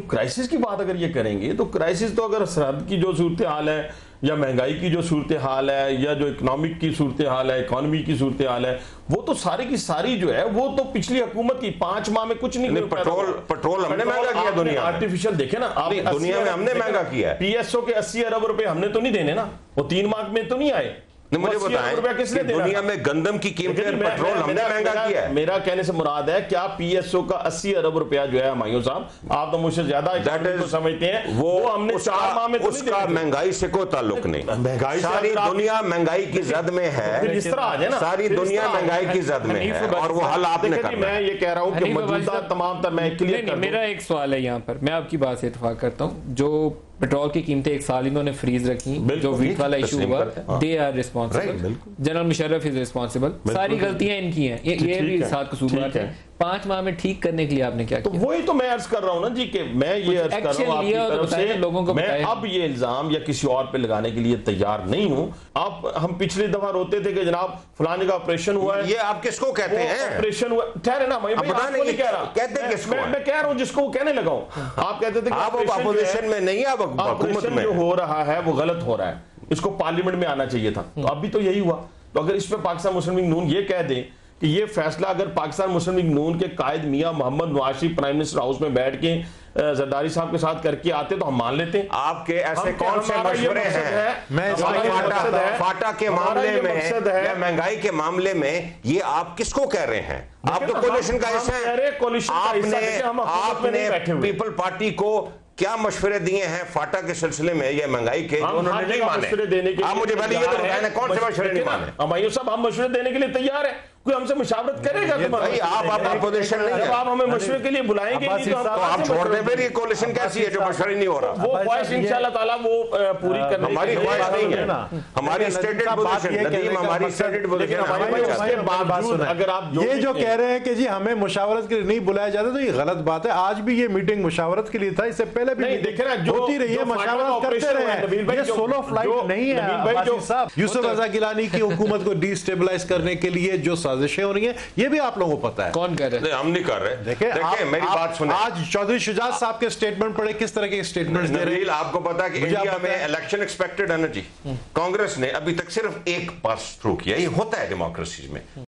Crisis کی بات اگر یہ کریں گے تو کرائسس تو اگر سرحد کی جو صورتحال ہے یا مہنگائی کی جو صورتحال ہے یا جو اکنامک کی صورتحال ہے، اکانومی کی صورتحال ہے، وہ تو ساری کی ساری جو ہے وہ تو پچھلی حکومت کی 5 ماہ میں کچھ نہیں۔ پٹرول ہم نے مہنگا کیا دنیا میں، آرٹیفیشل دیکھیں نا آپ، دنیا میں ہم نے مہنگا کیا ہے۔ پی ایس او کے 80 ارب روپے ہم نے تو نہیں دینے نا، وہ 3 ماہ میں تو نہیں آئے۔ مجھے بتائیں کہ دنیا میں گندم کی قیمتیں، پٹرول ہم نے مہنگا کیا ہے۔ میرا کہنے سے مراد ہے کیا پی ایس او کا 80 ارب روپیہ جو ہے ہمایوں صاحب، آپ تو مجھ سے زیادہ سمجھتے ہیں، وہ ہم نے 4 ماہ میں، اس کا مہنگائی سے کوئی تعلق نہیں۔ ساری دنیا مہنگائی کی زد میں ہے، اس طرح آ جائے نا، ساری دنیا مہنگائی کی زد میں ہے، اور وہ حل آپ نے کرنا ہے۔ میں یہ کہہ رہا ہوں کہ موجودہ تمام تر، میں کلیئر کر دوں، میرا ایک سوال ہے یہاں پر، میں آپ کی بات سے اتفاق کرتا ہوں، جو پیٹرول کی قیمتیں 1 سال انہوں نے فریز رکھی، جو ویٹ والا ایشو ہوا، they are responsible, general Musharraf is responsible, ساری غلطیاں ان کی ہیں، یہ بھی ساتھ قصوروار ہیں۔ 5 ماہ میں ٹھیک کرنے کے لیے آپ نے کیا کیا؟ تو وہی تو میں عرض کر رہا ہوں نا جی، کہ میں یہ عرض کر رہا ہوں آپ کی طرف سے، لوگوں کو میں اب یہ الزام یا کسی اور پہ لگانے کے لیے تیار نہیں ہوں۔ اب ہم پچھلی دفعہ روتے تھے کہ جناب فلانی کا آپریشن ہوا ہے، یہ آپ کس کو کہتے ہیں؟ آپریشن ہوا، ٹھہرے نا، میں نہیں کہہ رہا، کہتے کس کو؟ میں کہہ رہا ہوں جس کو وہ کہنے لگا ہوں۔ آپ کہتے تھے کہ آپ اپوزیشن میں نہیں، آپ حکومت میں، جو ہو رہا ہے وہ غلط ہو رہا ہے، اس کو پارلیمنٹ میں آنا چاہیے تھا، تو اب بھی تو یہی ہوا۔ تو اگر اس پہ پاکستان مسلم لیگ نون یہ کہہ دیں کہ یہ فیصلہ اگر پاکستان مسلم لیگ نون کے قائد میاں محمد Nawaz Sharif prime minister house میں بیٹھ کے زرداری صاحب کے ساتھ کر کے آتے تو ہم مان لیتے ہیں۔ آپ کے ایسے کون سے مشورے ہیں فاٹا کے معاملے میں یا مہنگائی کے معاملے میں، یہ آپ کس کو کہہ رہے ہیں؟ آپ تو کولیشن کا حصہ ہیں، آپ نے پیپل پارٹی کو کیا مشورے دیے ہیں فاٹا کے سلسلے میں یا مہنگائی کے، انہوں نے نہیں مانے؟ آپ مجھے پہلے یہ تو بتائیں کون سے مشورے نہیں مانے؟ ہمایوں صاحب ہم مشورے دینے کے لیے تیار ہیں، کوئی ہم سے مشاورت کرے گا؟ بھائی آپ اپوزیشن نہیں ہیں، آپ ہمیں مشورے کے لیے بلائیں گے تو آپ چھوڑ دیں پھر، یہ کولیشن کیسی ہے جو مشورہ نہیں ہو رہا؟ وہ خواہش انشاءاللہ تعالیٰ وہ پوری کرنے، ہماری خواہش نہیں ہے، ہماری اسٹیٹڈ پوزیشن، ندیم ہماری اسٹیٹڈ پوزیشن، اگر آپ یہ جو کہہ رہے ہیں کہ جی ہمیں مشاورت کے لیے نہیں بلایا جاتا تو یہ غلط بات ہے۔ آج بھی یہ میٹنگ مشاورت کے لیے تھا، اس سے پہلے بھی ہوتی رہی ہے، مشاورت کرتے رہے، یہ سولو فلائٹ نہیں ہے۔ عباسی صاحب، یوسف رضا گیلانی کی حکومت کو ڈی اسٹیبلائز کرنے کے لیے جو سازشیں ہو رہی ہیں، یہ بھی آپ لوگوں کو پتا ہے۔ کون کہہ رہے ہیں؟ ہم نہیں کر رہے۔ دیکھیں میری بات سنیں، آج چودھری شجاعت صاحب کے سٹیٹمنٹ پڑھے، کس طرح کے سٹیٹمنٹس دے رہے ہیں۔ آپ کو پتا کہ انڈیا میں الیکشن ایکسپیکٹڈ ہے نا جی، کانگریس نے ابھی تک صرف ایک پاس تھرو کیا، یہ ہوتا ہے ڈیموکریسی میں۔